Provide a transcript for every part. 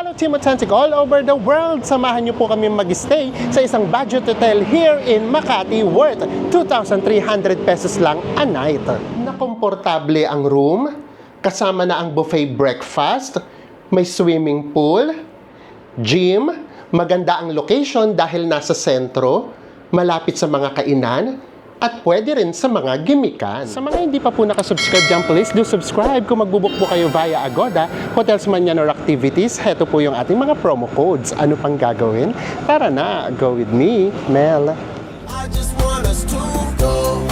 Hello Team Atlantic all over the world! Samahan niyo po kami mag-stay sa isang budget hotel here in Makati worth 2,300 pesos lang a night. Nakomportable ang room, kasama na ang buffet breakfast, may swimming pool, gym, maganda ang location dahil nasa sentro, malapit sa mga kainan, at pwede rin sa mga gimikan. Sa mga hindi pa po nakasubscribe dyan, please do subscribe. Kung magbubuk po kayo via Agoda, hotels man yan or activities, heto po yung ating mga promo codes. Ano pang gagawin? Tara na, go with me, Mel. I just want us to go.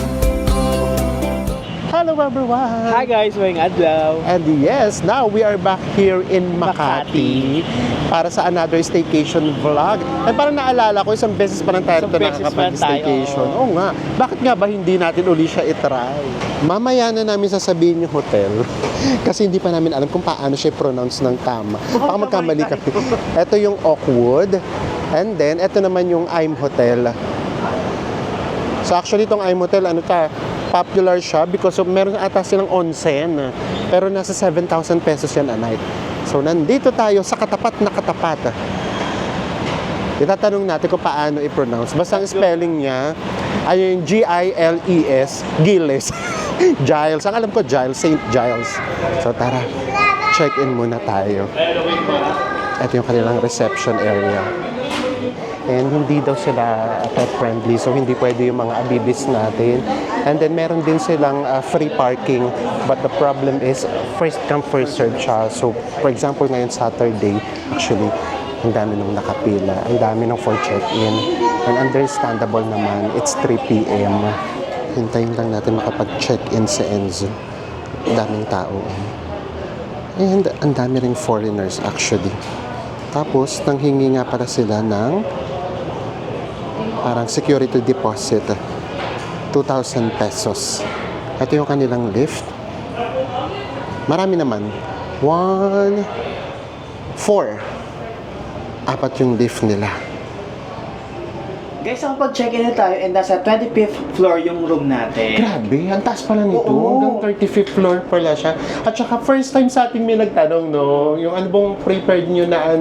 Hello everyone! Hi guys, maying adlaw. And yes, now we are back here in Makati para sa another staycation vlog. At parang naalala ko, isang beses pa lang tayo Isang ito beses pa nakakapag-staycation. tayo, Oo nga. Bakit nga ba hindi natin uli siya itry? Mamaya na namin sasabihin yung hotel. Kasi hindi pa namin alam kung paano siya pronounce ng tama. Baka magkamali kami. Ito yung Oakwood. And then, ito naman yung I'm Hotel. So actually, itong I'm Hotel, popular siya because of, meron ata silang onsen. Pero nasa 7,000 pesos yan a night. So nandito tayo sa katapat na katapat. Itatanong natin kung paano i-pronounce. Basta ang spelling niya ay yung G-I-L-E-S, Giles. Giles. Ang alam ko, Giles, St. Giles. So tara, check-in muna tayo. Ito yung kanilang reception area. And hindi daw sila pet-friendly, so hindi pwede yung mga abibis natin. And then meron din silang free parking, but the problem is first come first serve siya. So for example ngayon Saturday, actually ang dami nung nakapila, ang dami nung for check-in. And understandable naman, it's 3 p.m. Hintayin lang natin makapag-check-in sa Enzo. Daming tao. And ang dami ring foreigners actually. Tapos nanghingi nga para sila ng parang security deposit, 2,000 pesos. Ito yung kanilang lift. Marami naman. 1, 4. 4 yung lift nila. Guys, ang pag-check-in na tayo and nasa 25th floor yung room natin. Grabe, ang taas pala nito. Oo. Hanggang 35th floor pala siya. At saka first time sa atin may nagtanong, no? Yung ano bang prepared nyo na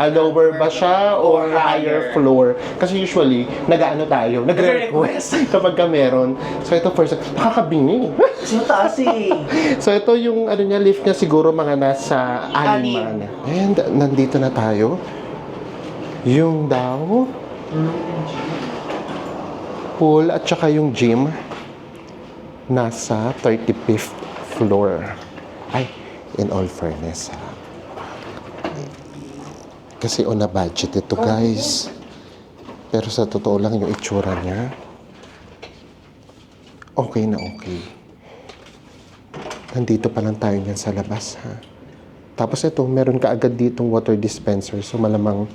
lower ba siya or higher floor? Kasi usually, nag-ano tayo, nagre-request kapag ka meron. So ito first, nakakabingi. Kasi taas eh. So ito yung niya, lift niya siguro mga nasa 6 man. And nandito na tayo. Yung daw pool at saka yung gym nasa 35th floor. Ay, in all fairness ha. Kasi on a budget ito guys. Pero sa totoo lang yung itsura niya okay na okay. Nandito pa lang tayo niyan sa labas ha. Tapos ito, meron ka agad ditong water dispenser. So malamang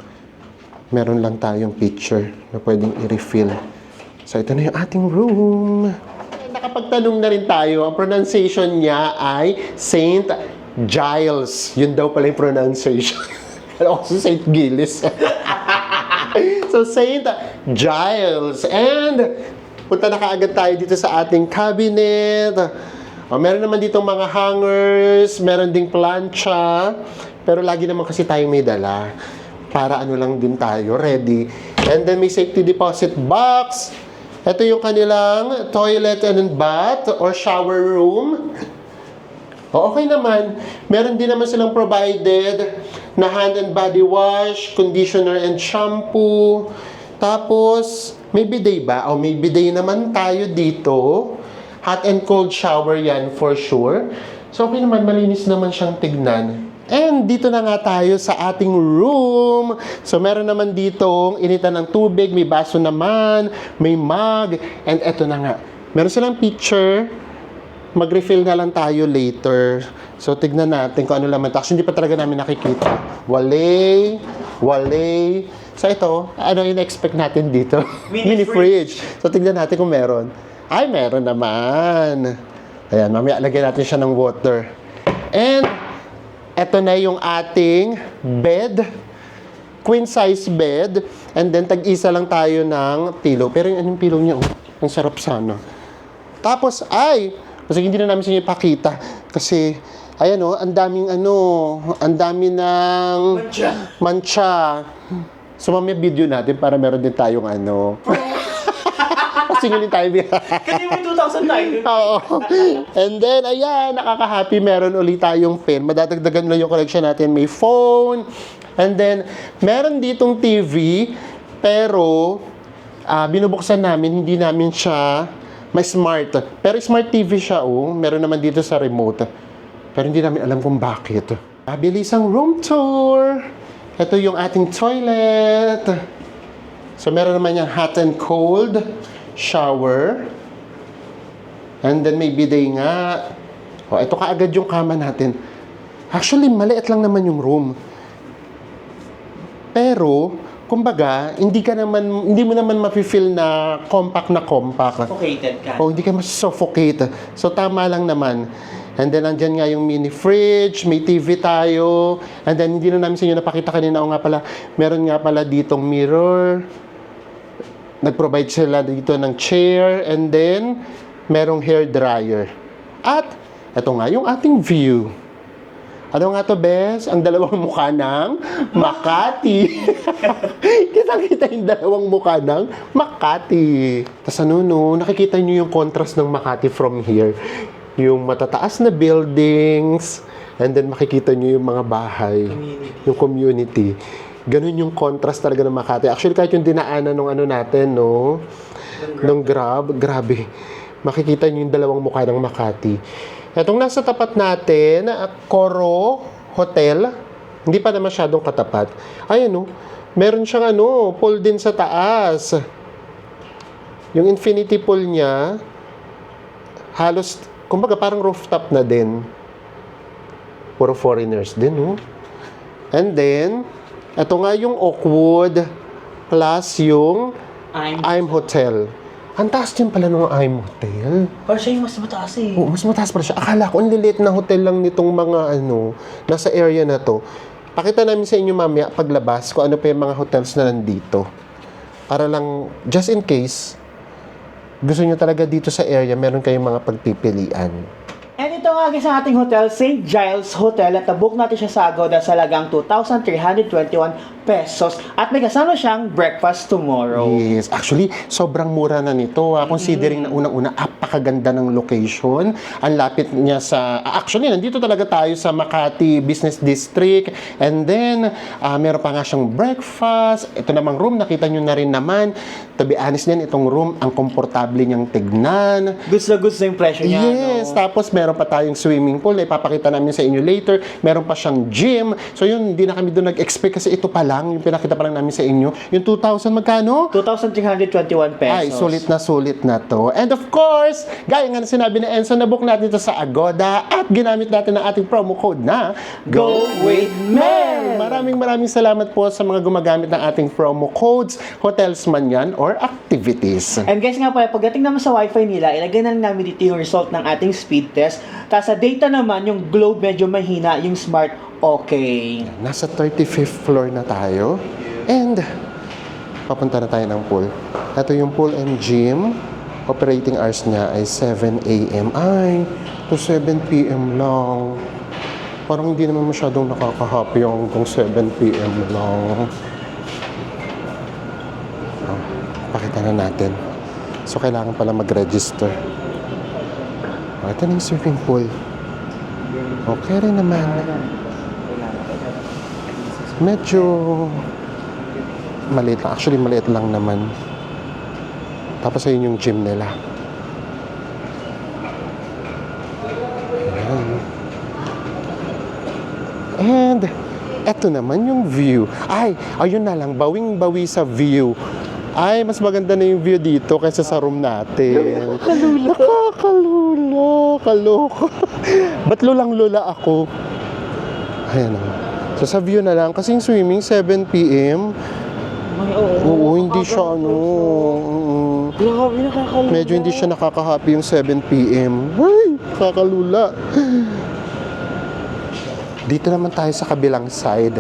meron lang tayong pitcher na pwedeng i-refill. So ito na yung ating room. Nakapagtanong na rin tayo. Ang pronunciation niya ay St. Giles. Yun daw pala yung pronunciation. Also St. Giles. So St. Giles. And punta na kaagad tayo dito sa ating cabinet. Meron naman ditong mga hangers. Meron ding plancha. Pero lagi naman kasi tayong may dala. Para lang din tayo, ready. And then may safety deposit box. Ito yung kanilang toilet and bath or shower room. Okay naman. Meron din naman silang provided na hand and body wash, conditioner and shampoo. Tapos, may bidet ba? May bidet naman tayo dito. Hot and cold shower yan for sure. So okay naman, malinis naman siyang tignan. And dito na nga tayo sa ating room. So meron naman ditong initan ng tubig, may baso naman, may mug, and eto na nga. Meron silang picture. Mag-refill na lang tayo later. So tignan natin kung ano laman. Actually, hindi pa talaga namin nakikita. Wale. So ito, ano in-expect natin dito? Mini fridge. So tignan natin kung meron. Ay, meron naman. Ayan, mamaya lagyan natin siya ng water. And ito na yung ating bed. Queen size bed. And then tag-isa lang tayo ng pillow. Pero yung pillow niya, ang sarap sana. Tapos, kasi hindi na namin sa inyo ipakita. Kasi Ayan o, ang daming ang dami ng mancha. So mamaya video natin para meron din tayong Singilin tayo. Kasi may 2,000 tayo. Oo. And then, ayan, nakaka-happy. Meron ulit tayong pen. Madadagdagan lang yung collection natin. May phone. And then, meron ditong TV. Pero, binubuksan namin. Hindi namin siya may smart. Pero smart TV siya, Meron naman dito sa remote. Pero hindi namin alam kung bakit. Bilis ang room tour. Ito yung ating toilet. So, meron naman yung hot and cold shower. And then may bidet nga. Ito kaagad yung kama natin. Actually, maliit lang naman yung room. Pero, kumbaga, hindi mo naman mafe-feel na compact. Suffocated ka. Hindi ka mas-suffocate. So, tama lang naman. And then, andyan nga yung mini fridge, may TV tayo. And then, hindi na namin sa inyo napakita kanina. Nga pala, meron nga pala ditong mirror. Nag-provide sila dito ng chair. And then, merong hair dryer. At, ito nga yung ating view. Ano nga to, Bes? Ang dalawang mukha ng Makati. Kitang-kita yung dalawang mukha ng Makati. Tapos nakikita nyo yung contrast ng Makati from here. Yung matataas na buildings, and then makikita nyo yung mga bahay, yung community. Ganun yung contrast talaga ng Makati. Actually, kahit yung dinaanan ng natin, nung grabe. Makikita nyo yung dalawang mukha ng Makati. Itong nasa tapat natin, Coro Hotel, hindi pa na masyadong katapat. Ayan, meron siyang pool din sa taas. Yung infinity pool niya, halos, kumbaga parang rooftop na din. Puro foreigners din, And then, ito nga yung Oakwood plus yung I'm Hotel. Ang taas din pala ng I'm Hotel. Pero siya yung mas mataas eh. Oo, mas mataas pala siya. Akala ko, ang liliit na hotel lang nitong mga nasa area na to. Pakita namin sa inyo mamaya paglabas kung ano pa yung mga hotels na nandito. Para lang, just in case, gusto nyo talaga dito sa area, meron kayong mga pagpipilian. And ito nga guys ang ating hotel, St. Giles Hotel. At nabook natin siya sa Agoda sa lagang 2,321 pesos. At may kasama siyang breakfast tomorrow. Yes. Actually, sobrang mura na nito. Considering na unang-una, apakaganda ng location. Ang lapit niya sa... Actually, nandito talaga tayo sa Makati Business District. And then, meron pa nga siyang breakfast. Ito namang room, nakita nyo na rin naman. To be honest din, itong room, ang komportable niyang tignan. Goods na yung presyo niya. Yes. Tapos, meron pa tayong swimming pool na ipapakita namin sa inyo later. Meron pa siyang gym. So, yun, hindi na kami doon nag-expect kasi ito pa lang, yung pinakita pa lang namin sa inyo. Yung 2,000 magkano? 2,321 pesos. Ay, sulit na to. And of course, gaya nga na sinabi ni Enzo, nabook natin ito sa Agoda at ginamit natin ang ating promo code na Go with Mel! Maraming salamat po sa mga gumagamit ng ating promo codes, hotels man yan or activities. And guys nga pala, pagdating naman sa wifi nila, ilagay na lang namin dito yung result ng ating speed test. Tapos sa data naman, yung Globe medyo mahina, yung Smart okay. Nasa 35th floor na tayo. And, papunta na tayo ng pool. Ito yung pool and gym. Operating hours niya ay 7 a.m. Ay, to 7 p.m. lang. Parang hindi naman masyadong nakaka-happy yung kung 7 p.m. lang. Pakita na natin. So, kailangan pala mag-register. Ito na yung swimming pool. Okay rin naman. Medyo maliit lang. Actually, maliit lang naman. Tapos ayun yung gym nila. Ayan. And, eto naman yung view. Ay, ayun na lang. Bawing-bawi sa view. Ay, mas maganda na yung view dito kaysa sa room natin. Nakakalula. Kaloka. Ba't lulang-lula ako? Ayan o. So, sa view na lang. Kasi yung swimming, 7 p.m. Oo, hindi siya Grabe, nakakalula. medyo hindi siya nakaka-happy yung 7 p.m. Ay, nakakalula. Dito naman tayo sa kabilang side.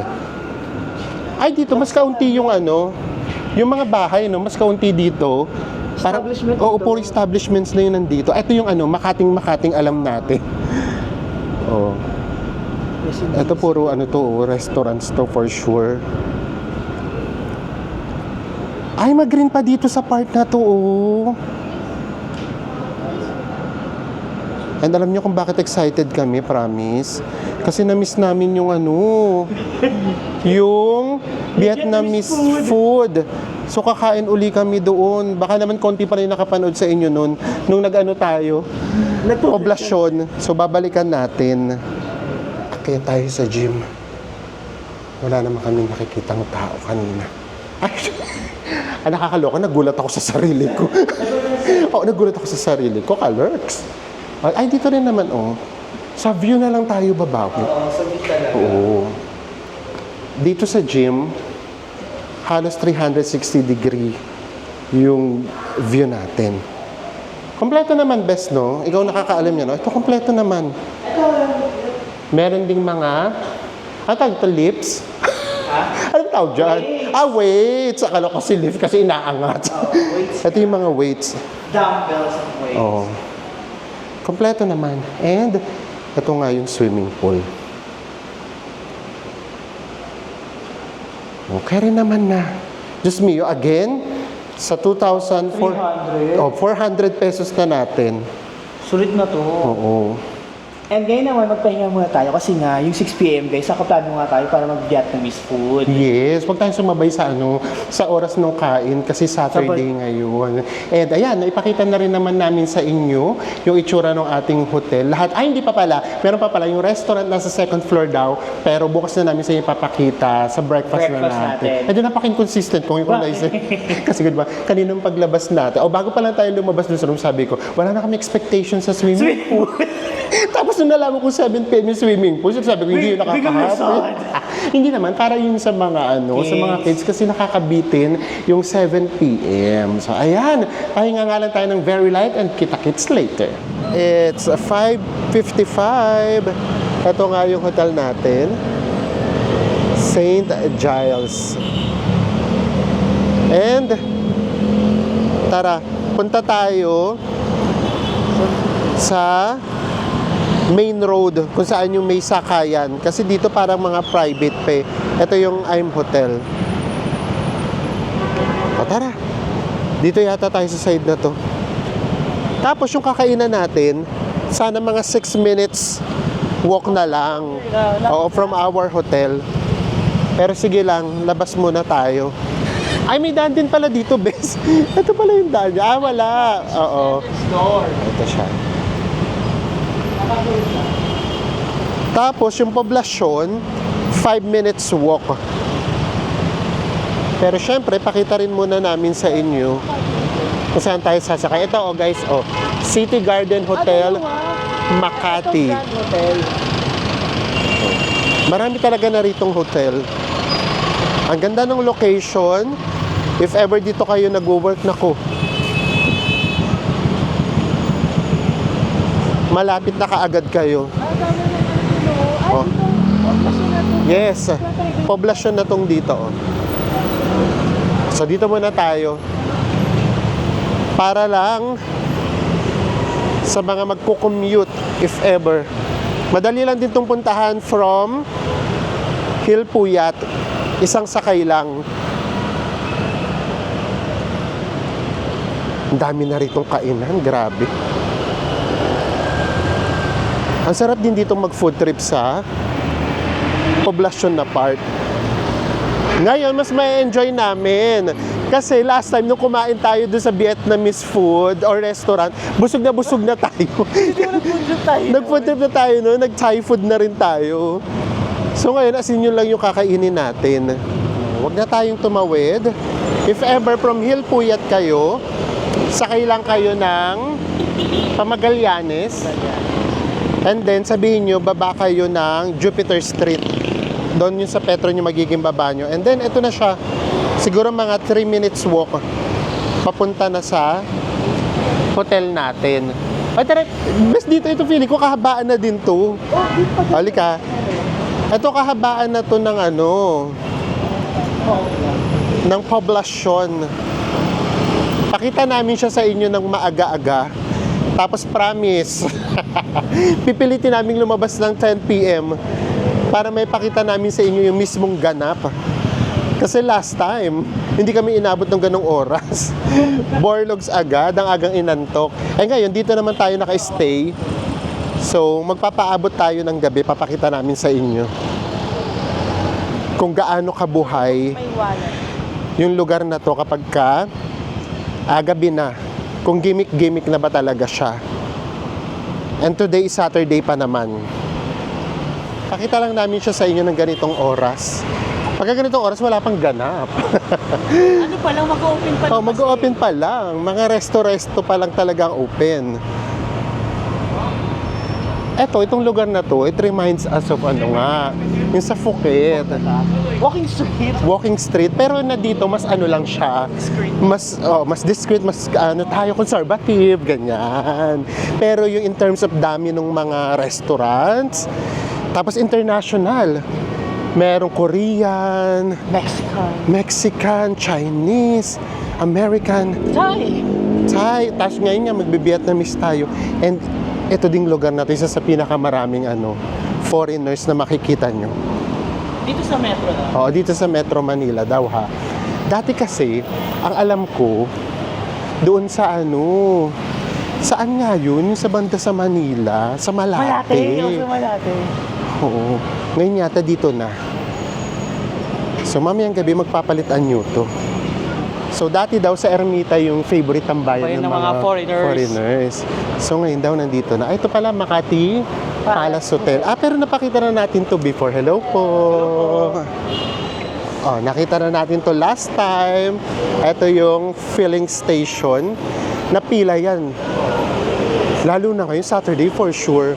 Ay, dito, mas kaunti yung yung mga bahay, mas kaunti dito. Establishment Oo, ito. puro establishments na yun nandito. Ito yung Makating alam natin. Oh. Ito puro ano to, restaurants to for sure. Ay, mag-green pa dito sa part na to, oh. And alam niyo kung bakit excited kami, promise? Kasi na-miss namin yung ano, yung Vietnamese food. So kakain uli kami doon. Baka naman konti pa rin nakapanood sa inyo noon nung nag-ano tayo, poblasyon. So babalikan natin. Kaya tayo sa gym. Wala naman kami nakikitang tao kanina. Ay, nakakaloka. Nagulat ako sa sarili ko. Oo, nagulat ako sa sarili ko. Ka-lurks. Ay, dito rin naman, oh. Sa view na lang tayo babawi. Oo, sabi talaga. Oo. Dito sa gym, halos 360 degree yung view natin. Kompleto naman, best, no? Ikaw nakakaalam niya, no? Ito, kompleto naman. Meron ding mga, ano tawag ito, lips? Anong tawag dyan? Weights. Akala ko kasi lift kasi inaangat. Ito yung mga weights. Dumbbells and weights. Oo. Kompleto naman. And, ito nga yung swimming pool. Okay rin naman na. Diyos mio, again, sa 2,400 400 pesos na natin. Sulit na to. Oo. And ngayon naman, magpahinga muna tayo kasi nga, yung 6 p.m. guys, nakaplano nga tayo para mag-Vietnamese food. Yes, huwag tayong sumabay sa sa oras ng kain kasi Saturday ngayon. And ayan, naipakita na rin naman namin sa inyo yung itsura ng ating hotel. Lahat, hindi pa pala, meron pa pala yung restaurant nasa second floor daw, pero bukas na namin sa inyo ipapakita sa breakfast na natin. And napaka-inconsistent kung yung naisip. Kasi ba, kaninang paglabas natin, bago pa lang tayo lumabas dun sa room, sabi ko, wala na kami expectation sa swimming pool. Tapos nung nalaman ko 7 p.m. yung swimming pool, sabi ko, hindi yun nakakahapon. Hindi naman, para yun sa mga sa mga kids kasi nakakabitin yung 7 p.m. So ayan, pahinga nga lang tayo ng very light and kita-kits later. It's 5:55. Ito nga yung hotel natin. St. Giles. And tara, punta tayo sa main road kung saan yung may sakayan kasi dito parang mga private pa. Ito yung I'm Hotel. Tara, dito yata tayo sa side na to. Tapos yung kakainan natin, sana mga 6 minutes walk na lang. Oo, from our hotel. Pero sige lang, labas muna tayo. Ay, may daan din pala dito, bes. Ito pala yung daan. Wala. Oo. Ito siya. Tapos yung poblasyon 5 minutes walk. Pero syempre pakita rin muna namin sa inyo kung saan tayo sasakay. Ito guys, City Garden Hotel, Makati. Marami talaga na ritong hotel. Ang ganda ng location. If ever dito kayo nag-work, nako, malapit na kaagad kayo. Oh. Yes, poblasyon na tong dito. So dito muna tayo. Para lang sa mga magko-commute, if ever. Madali lang din itong puntahan from Hilpuyat. Isang sakay lang. Ang dami na ritong kainan, grabe. Ang sarap din dito mag-food trip sa poblasyon na part. Ngayon, mas may enjoy namin. Kasi last time nung kumain tayo doon sa Vietnamese food or restaurant, busog na tayo. Nag-food trip na tayo, no? Nag-Thai food na rin tayo. So ngayon, asin yun lang yung kakainin natin. Huwag na tayong tumawid. If ever from Hilpuyat kayo, sakay lang kayo ng Pamagallanes. And then, sabihin nyo, baba kayo ng Jupiter Street. Doon yung sa Petro nyo magiging baba nyo. And then, ito na siya. Siguro mga 3 minutes walk. Papunta na sa hotel natin. Ay, tara, best dito ito, feeling ko kahabaan na din to. Halika. Ito kahabaan na to ng ng poblasyon. Pakita namin siya sa inyo ng maaga-aga. Tapos promise, pipilitin namin lumabas ng 10 p.m. para may pakita namin sa inyo yung mismong ganap. Kasi last time, hindi kami inabot ng ganong oras. Borlogs agad, ang agang inantok. Eh ngayon, dito naman tayo naka-stay. So, magpapaabot tayo ng gabi, papakita namin sa inyo kung gaano kabuhay yung lugar na to kapag gabi na. Kung gimmick-gimmick na ba talaga siya. And today is Saturday pa naman. Pakita lang namin siya sa inyo ng ganitong oras. Pagka ganitong oras, wala pang ganap. Ano pa lang, mag-open pa Oh, mag-open pa lang. Mga resto-resto pa lang talagang open. Itong lugar na to, it reminds us of yung sa Phuket. Walking street, pero na dito mas lang siya. Mas discreet, mas tayo conservative, ganyan. Pero yung in terms of dami ng mga restaurants, tapos international. Merong Korean, Mexican, Chinese, American, Thai. Tapos ngayon nga magbe-Vietnamese tayo. And ito ding lugar na ito, isa sa pinakamaraming foreigners na makikita nyo. Dito sa metro na? Oo, dito sa Metro Manila daw ha. Dati kasi, ang alam ko, doon sa saan nga yun? Yung sa banda sa Manila, sa Malate. Sa Malate. Oo. Ngayon yata dito na. So mamayang gabi magpapalitan nyo to. So dati daw sa Ermita yung favorite tambayan ng mga foreigners. So ngayon daw nandito na. Ito pala Makati Palace Hotel. Pero napakita na natin to before. Hello po. Oh, nakita na natin to last time. Ito yung filling station. Napila yan. Lalo na ngayon, Saturday for sure.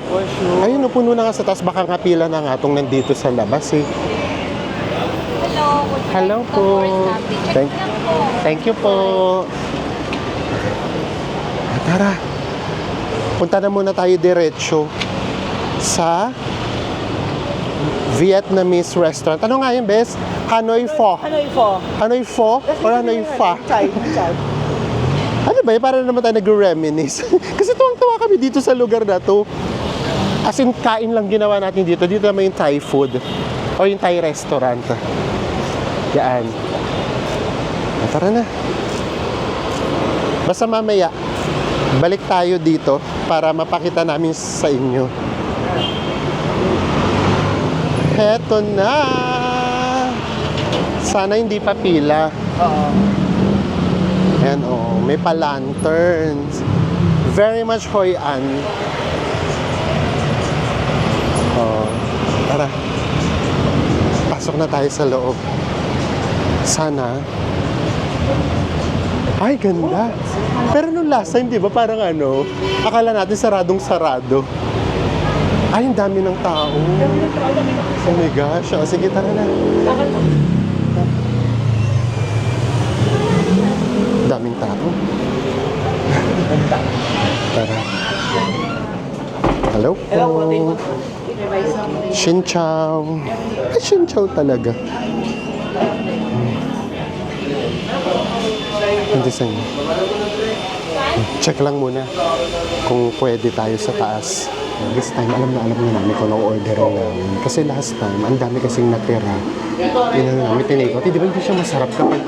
Ayun, puno na nga sa taas. Baka nga pila na nga itong nandito sa labas eh. Hello po. Thank you po. Tara. Punta na muna tayo diretso sa Vietnamese restaurant. Ano nga yun, Bes? Hanoi Pho. Hanoi Pho or Hanoi Pha? Ano ba yun? Para naman tayo nag-reminisce. Kasi tuwang-tuwa kami dito sa lugar na to. As in, kain lang ginawa natin dito. Dito naman yung Thai food. O yung Thai restaurant. Yan. Tara na. Basta mamaya, balik tayo dito para mapakita namin sa inyo. Heto na! Sana hindi pa pila. Ayan, may pa-lanterns. Very much Hoi An. Tara. Pasok na tayo sa loob. Sana. Ay, ganda. Pero nung last time, di ba, parang akala natin saradong-sarado. Ay, ang dami ng tao. Oh my gosh. Sige, tara na. Daming tao. Tara. Hello po. Xin Chao. Ay, Xin Chao talaga. Hindi sa inyo. Check lang muna kung pwede tayo sa taas. This time, alam na namin kung na-orderin namin. Kasi last time, ang dami kasing natira. Yun namin tinake out. Di ba hindi siya masarap kapag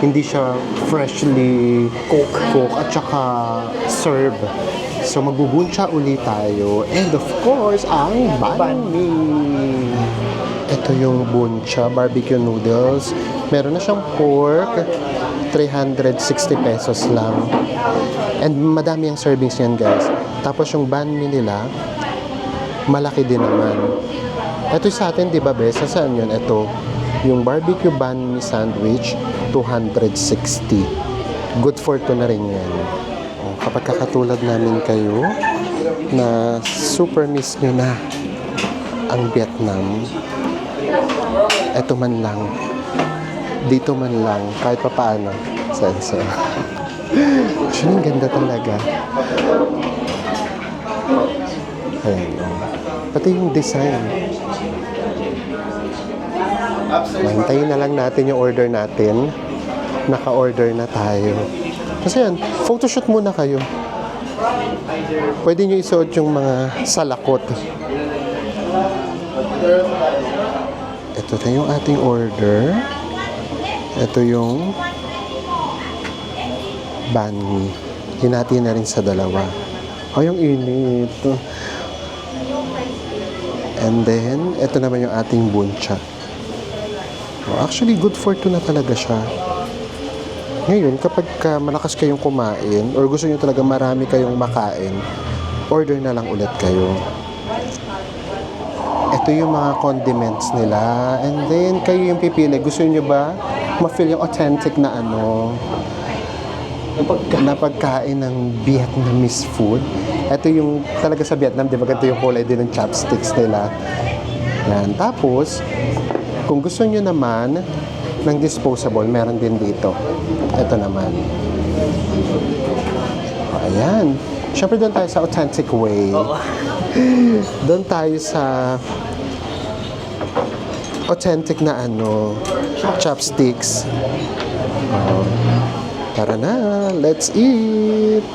hindi siya freshly cook at saka serve. So magbubuncha ulit tayo. And of course, ang banh mi. Ito yung buncha, barbecue noodles. Meron na siyang pork, 360 pesos lang. And madami ang servings niyan, guys. Tapos yung banh mi nila, malaki din naman. Ito sa atin, di ba, Bes? Saan yun? Ito, yung barbecue banh mi sandwich, 260. Good for two na rin yan. Kapag kakatulad namin kayo, na super miss nyo na ang Vietnam, eto man lang, dito man lang, kahit pa paano, senso. Actually, ang ganda talaga. Ayan, pati yung design. Mahintayin na lang natin yung order natin. Naka-order na tayo. Kasi yan, photoshoot muna kayo. Pwede nyo isuot yung mga salakot. Ito na yung ating order. Ito yung banh mi. Hinati na rin sa dalawa. Ay, yung init. And then, ito naman yung ating buncha. Oh, actually, good for two na talaga siya. Ngayon, kapag malakas kayong kumain or gusto nyo talaga marami kayong makain, order na lang ulit kayo. Ito yung mga condiments nila. And then, kayo yung pipili. Gusto nyo ba ma-feel yung authentic na na pagkain ng Vietnamese food? Ito yung talaga sa Vietnam, di ba? Ito yung kulay din ng chopsticks nila. Yan. Tapos, kung gusto nyo naman ng disposable, meron din dito. Ito naman. Ayan. Siyempre doon tayo sa authentic way. Doon tayo sa authentic na chopsticks. Tara na, let's eat!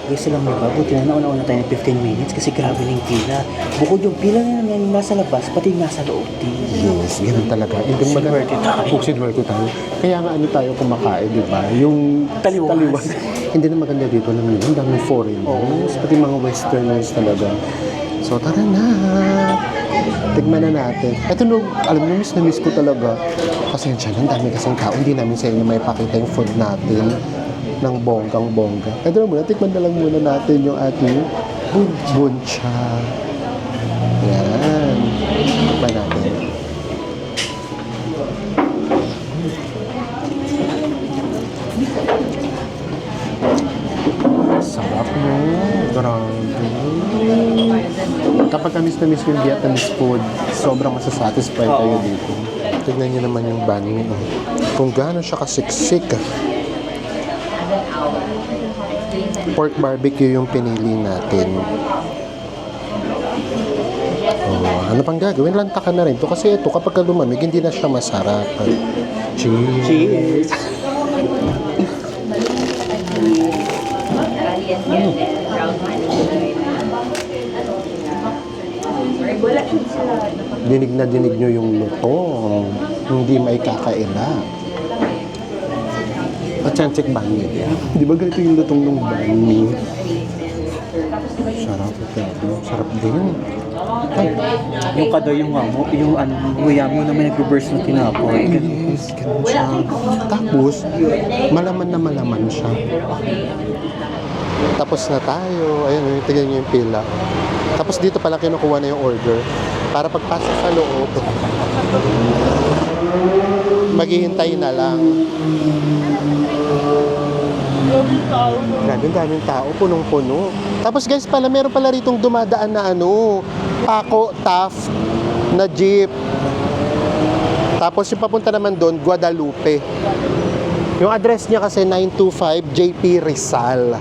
Guys, sila may buti na nauna tayo ng 15 minutes kasi grabe ng pila. Bukod yung pila na yung nasa labas, pati yung nasa loob din. Yes, ganun talaga. Hindi Swerte tayo. Swerte tayo. Kaya nga tayo kumakain, di ba? Yung Taliwas. Hindi na maganda dito lang yun. Ang daming foreigners, pati mga westerners talaga. So tara na! Tignan na natin. Ito alam mo, miss na miss ko talaga. Pasensya na, ang dami kasing tao. Hindi namin sa inyo may pakita yung food natin ng bonggang-bongga. Ito na muna, tikman na lang muna natin yung ating buncha. Yan. Tikman natin. Sarap mo. Grabe. Kapag na miss yung Vietnamese food, sobrang masasatisfy kayo dito. Tignan nyo naman yung banh mi. Kung gaano siya kasiksik. Pork barbecue yung pinili natin. Oh, ano pang gagawin? Lantakan na rin to kasi ito kapag lumamig hindi na siya masarap. Cheers! Cheers! Dinig na dinig nyo yung luto. Hindi may kakaila. Authentic banh mi. Di ba ganito yung lutong ng banh mi? Sarap. Sarap din. Yung kadoy, yung nguya mo na may nag-reverse na tinapoy. Yes, ganun siya. Tapos, malaman siya. Tapos na tayo. Ayan, tignan nyo yung pila. Tapos dito pala kinukuha na yung order. Para pagpasok sa loob, maghihintay na lang. Grabe, daming tao, punong-puno. Tapos guys pala, meron pala ritong dumadaan na Paco, Taft na jeep. Tapos yung papunta naman doon, Guadalupe. Yung address niya kasi 925 JP Rizal.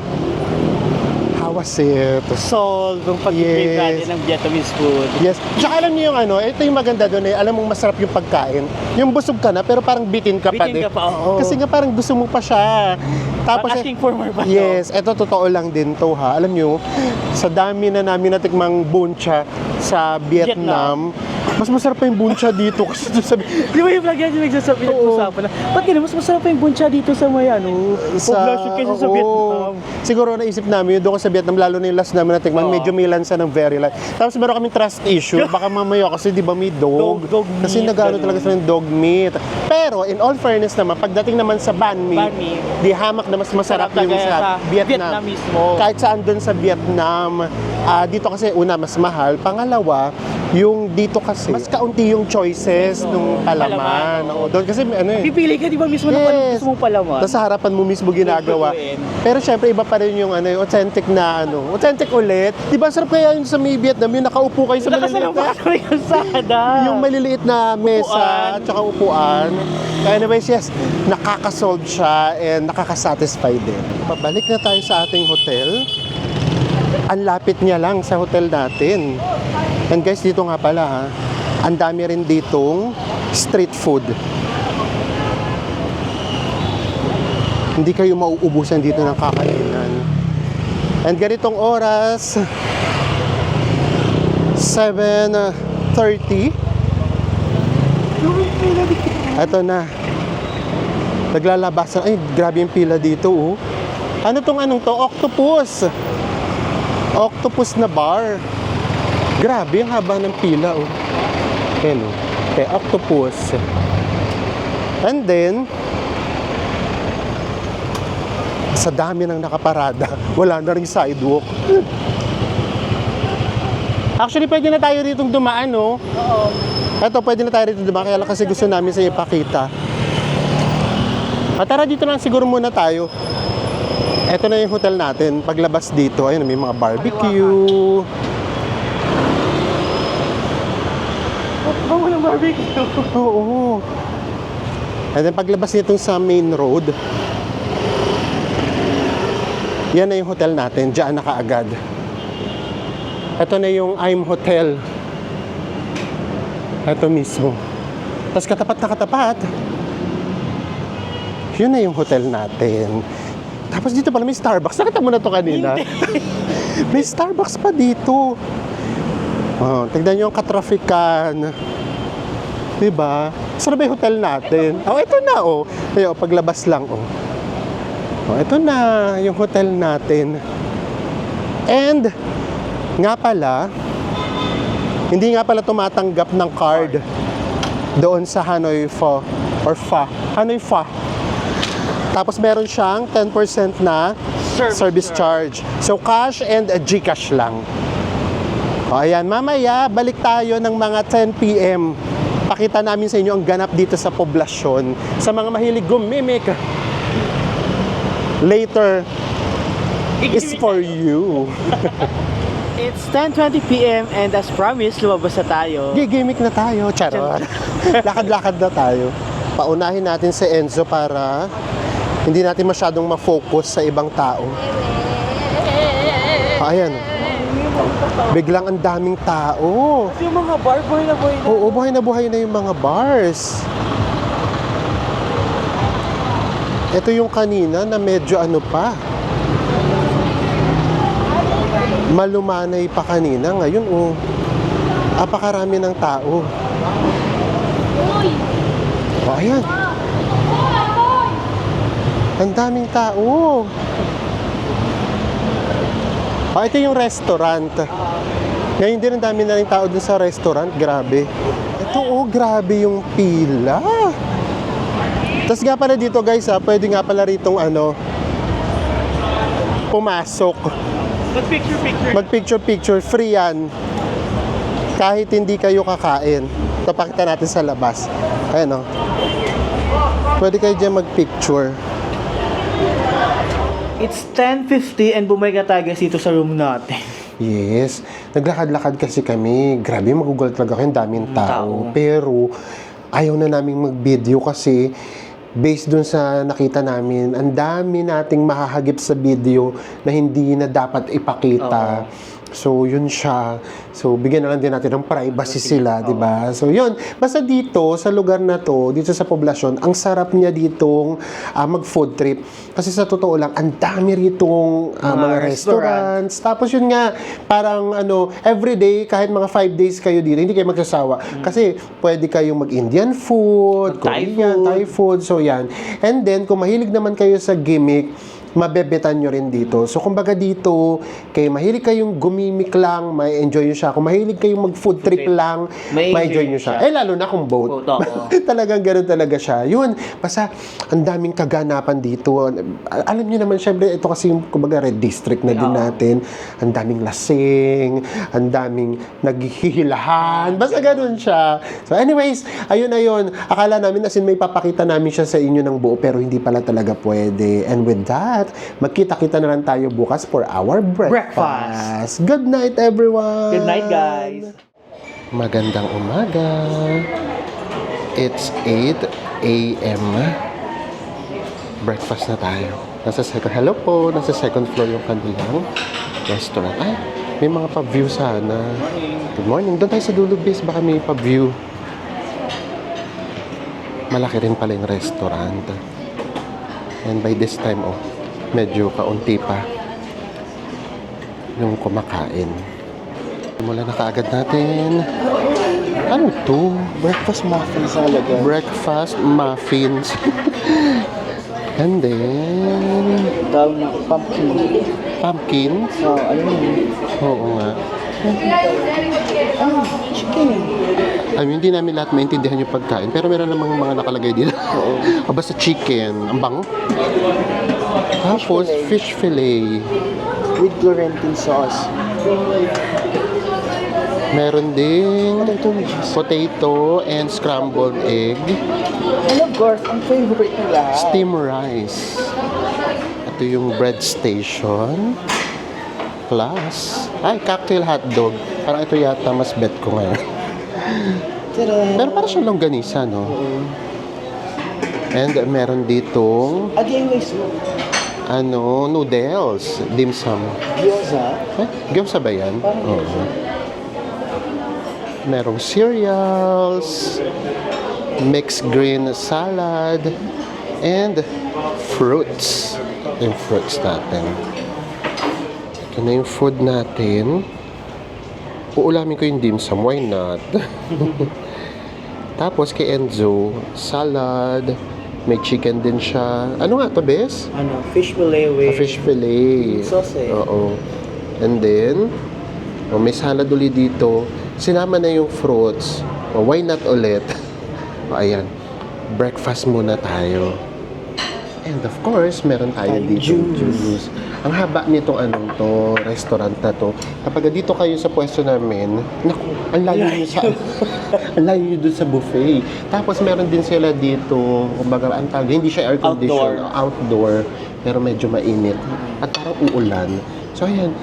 How was it? Solve yung pag-crave natin ng Vietnamese food. Yes. Tsaka alam niyo yung ito yung maganda doon alam mong masarap yung pagkain. Yung busog ka na, pero parang bitin ka pa din. Bitin ka pa, oo. Kasi nga parang gusto mo pa siya. Tapos, Asking for more ba? yes, ito totoo lang din to ha. Alam niyo, sa dami na namin natikmang buncha sa Vietnam, mas masarap pa yung buncha dito kasi doon sa... Di ba yung vlog yan yung nagsasabi na, ba't ganun, mas masarap pa yung buncha dito sa may poblasyon kaysa sa oo. Vietnam. Siguro naisip namin, doon sa Vietnam, lalo na yung last namin natikman, medyo may lansa ng very light. Tapos meron kaming trust issue, baka mamaya kasi di ba may dog. Dog Kasi meat, nagano ganun. talaga sa dog meat. Pero in all fairness naman, pagdating naman sa banh mi, di hamak na mas masarap Sarap yung talaga sa sa Vietnam. Vietnam mismo. Kahit saan doon sa Vietnam, dito kasi una mas mahal, pangalawa, yung dito kasi mas kaunti yung choices nung palaman. Oo, doon kasi Pipili ka di ba mismo ng anong gusto mong palaman? Tapos sa harapan mo mismo ginagawa. Lutuin. Pero syempre iba pa rin yung yung authentic na authentic ulit. Di ba sarap kaya yung sa may Vietnam, yung nakaupo kayo sa maliliit Nakasalama na, ka sa may kalsada. yung maliliit na mesa Upuan. at saka upuan. Anyways, yes, nakakasolve siya and nakakasatisfy din. Pabalik na tayo sa ating hotel. Ang lapit niya lang sa hotel natin. And guys, dito nga pala ang dami rin ditong street food. Hindi kayo mauubusan dito ng kakainan. And ganitong oras, 7:50 6:30. Ito na. Naglalabasan. Ay, grabe yung pila dito, oh. Ano tong anong to? Octopus. Octopus na bar. Grabe, ang haba ng pila, oh. Ayan, oh. Okay, octopus. And then, sa dami ng nakaparada, wala na rin sidewalk. Actually, pwede na tayo ditong dumaan, no? Oo. Eto, pwede na tayo dito dumaan, kaya lang kasi gusto namin sa ipakita. At tara, dito lang siguro muna tayo. Eto na yung hotel natin. Paglabas dito, ayun, may mga barbecue. Bango ng barbecue. Oo. And then paglabas nitong sa main road, yan na yung hotel natin. Diyan na kaagad. Ito na yung I'm Hotel. Ito mismo. Tapos katapat na katapat. Yun na yung hotel natin. Tapos dito pala may Starbucks. Nakita mo na to kanina. May Starbucks pa dito. Oh, tignan nyo yung katrafikan. Diba? Sarap yung hotel natin. Oh, ito na, oh. Ayo, paglabas lang, oh. Oh, ito na yung hotel natin. And, nga pala, hindi nga pala tumatanggap ng card doon sa Hanoi Pho or Pho. Hanoi Pho. Tapos meron siyang 10% na service charge. So, cash and GCash lang. O, ayan, mamaya, balik tayo ng mga 10 p.m. Pakita namin sa inyo ang ganap dito sa poblasyon. Sa mga mahilig gumimik. Later is for you. It's 10:20 p.m. and as promised, lumabas na tayo. Gimmick na tayo. Charot. Lakad-lakad na tayo. Paunahin natin si Enzo para hindi natin masyadong ma-focus sa ibang tao. Ayan. Biglang ang daming tao. Yung mga bar, buhay na buhay na. Oo, buhay na yung mga bars. Ito yung kanina na medyo ano pa. Malumanay pa kanina. Ngayon, oh, apakarami ng tao. Oh, ayan. Ang daming tao. Oh, ito yung restaurant. Ngayon din ang dami na rin tao dun sa restaurant. Grabe. Ito, oh, grabe yung pila. Tapos nga pala dito, guys, ha, pwede nga pala ritong ano, pumasok. Mag-picture-picture. Free yan. Kahit hindi kayo kakain. Ito, pakita natin sa labas. Ayan, oh. Pwede kayo dyan mag-picture. It's 10:50 and bumalik na tayo guys dito sa room natin. Yes. Naglakad-lakad kasi kami. Grabe, magugulat talaga kayo. Ang daming tao. Pero, ayaw na naming mag-video kasi based dun sa nakita namin, ang dami nating mahahagip sa video na hindi na dapat ipakita. So, yun siya. So, bigyan na lang din natin ng privacy sila, di ba? So, yun. Basta dito, sa lugar na to, dito sa poblasyon, ang sarap niya ditong mag-food trip. Kasi sa totoo lang, ang dami ritong mga restaurants. Tapos yun nga, parang ano, everyday, kahit mga 5 days kayo dito, hindi kayo magsasawa. Kasi pwede kayong mag-Indian food, Korean, Thai food. So, yan. And then, kung mahilig naman kayo sa gimmick, mabebetan nyo rin dito. So, kumbaga dito, kay mahilig kayong gumimik lang, may enjoy nyo siya. Kung mahilig kayong mag-food trip lang, may enjoy nyo siya. Eh, lalo na kung boat. Talagang ganun talaga siya. Yun, basta, ang daming kaganapan dito. Alam nyo naman, syempre, ito kasi yung, kumbaga, red district na din natin. Ang daming lasing, ang daming naghihilahan. Basta ganun siya. So, anyways, ayun na yun. Akala namin, as in, may papakita namin siya sa inyo ng buo, pero hindi pala talaga pwede. And with that, magkita-kita na lang tayo bukas for our breakfast. Good night, everyone! Good night, guys! Magandang umaga. It's 8 a.m. Breakfast na tayo. Hello po, nasa second floor yung kanilang restaurant. Ay, may mga pa-view sana. Good morning. Doon tayo sa dulo, base. Baka may pa-view. Malaki rin pala yung restaurant. And by this time, oh, medyo kaunti pa yung kumakain. Mula na kaagad natin Ano to? Breakfast muffins ang lagay. Breakfast muffins. And then, Tawag na pumpkin. pumpkins. Oh, ayun yun. Oo nga. Chicken. Hindi namin lahat maintindihan yung pagkain. Pero meron namang mga nakalagay dito. Oo. Basta chicken. Ang bango. Tapos, fish fillet. With Florentine sauce. Meron ding Potato wedges. potato and scrambled egg. Ano, Garth? Ang favorite nila. Steam rice. Ito yung bread station. Plus, cocktail hotdog. Parang ito yata mas bet ko ngayon. Tara. Pero parang siyang longganisa, no? And meron ditong, Anyways, noodles, dim sum. gyoza. Gyoza ba yan? Oo. Merong cereals, mixed green salad, and fruits. Yung fruits natin. Ito na yung food natin. Uulamin ko yung dim sum. Why not? Tapos kay Enzo, salad. May chicken din siya. Ano nga to, Bes? Fish fillet with Fish fillet. sauce eh. Oo. And then, may salad ulit dito. Sinama na yung fruits. Why not ulit? Ayan. Breakfast muna tayo. And of course, meron tayo dito juice. Ang haba nitong restaurant na to. Kapag dito kayo sa pwesto namin, naku, ang layo nyo sa ang layo nyo dun sa buffet. Tapos meron din sila dito, kumbaga, ang tawag, hindi siya air condition, outdoor, pero medyo mainit. At parang uulan. So ayan,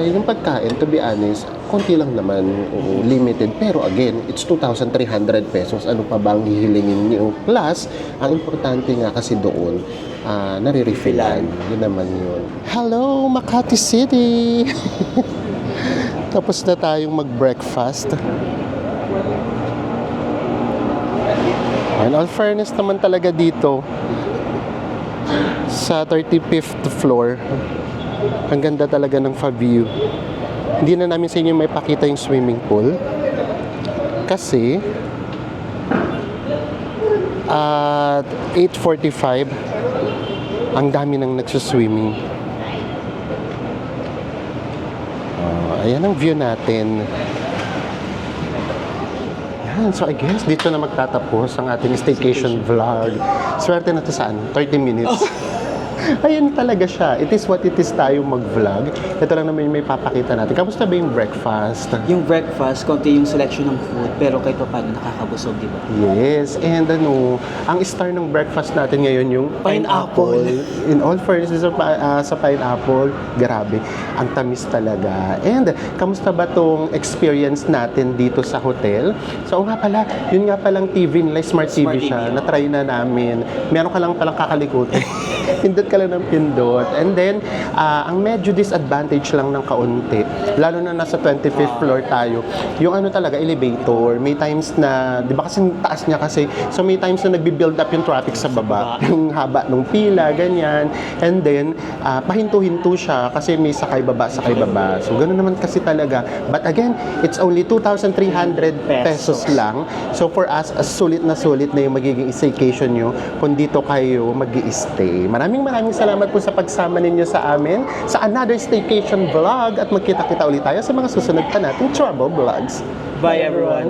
yung pagkain, to be honest, konti lang naman, limited. Pero again, it's 2,300 pesos. Ano pa bang hihilingin niyo? Plus, ang importante nga kasi doon, nare-refillan. Yun naman yun. Hello, Makati City! Tapos na tayong mag-breakfast. In all fairness naman talaga dito, sa 35th floor, ang ganda talaga ng view. Hindi na namin sa inyo may pakita yung swimming pool. Kasi, at 8:45, ang dami nang nagsuswimming. Ayan ang view natin. Yan, so I guess dito na magtatapos ang ating staycation vlog. Swerte na to saan? 30 minutes. Ayun talaga siya. It is what it is tayo mag-vlog. Ito lang naman yung may papakita natin. Kamusta ba yung breakfast? Yung breakfast, konti yung selection ng food, pero kahit pa paano nakakabusog, di ba? Yes. And ang star ng breakfast natin ngayon yung Pineapple. In all fairness, sa pineapple, grabe. Ang tamis talaga. And kamusta ba tong experience natin dito sa hotel? So nga pala, yun nga palang TV nila, Smart TV siya. Na-try na namin. Meron ka lang palang kakalikutin. Pindot ka lang ng pindot. And then, ang medyo disadvantage lang ng kaunti, lalo na nasa 25th floor tayo, yung talaga, elevator. May times na, di ba kasi taas niya kasi, so may times na nagbi-build up yung traffic sa baba. Yung haba ng pila, ganyan. And then, pahinto-hinto siya kasi may sakay baba. So, ganoon naman kasi talaga. But again, it's only 2,300 pesos lang. So, for us, sulit na yung magiging staycation nyo kung dito kayo mag-i-stay. Maraming salamat po sa pagsama ninyo sa amin sa another staycation vlog at magkita-kita ulit tayo sa mga susunod pa nating travel vlogs. Bye everyone!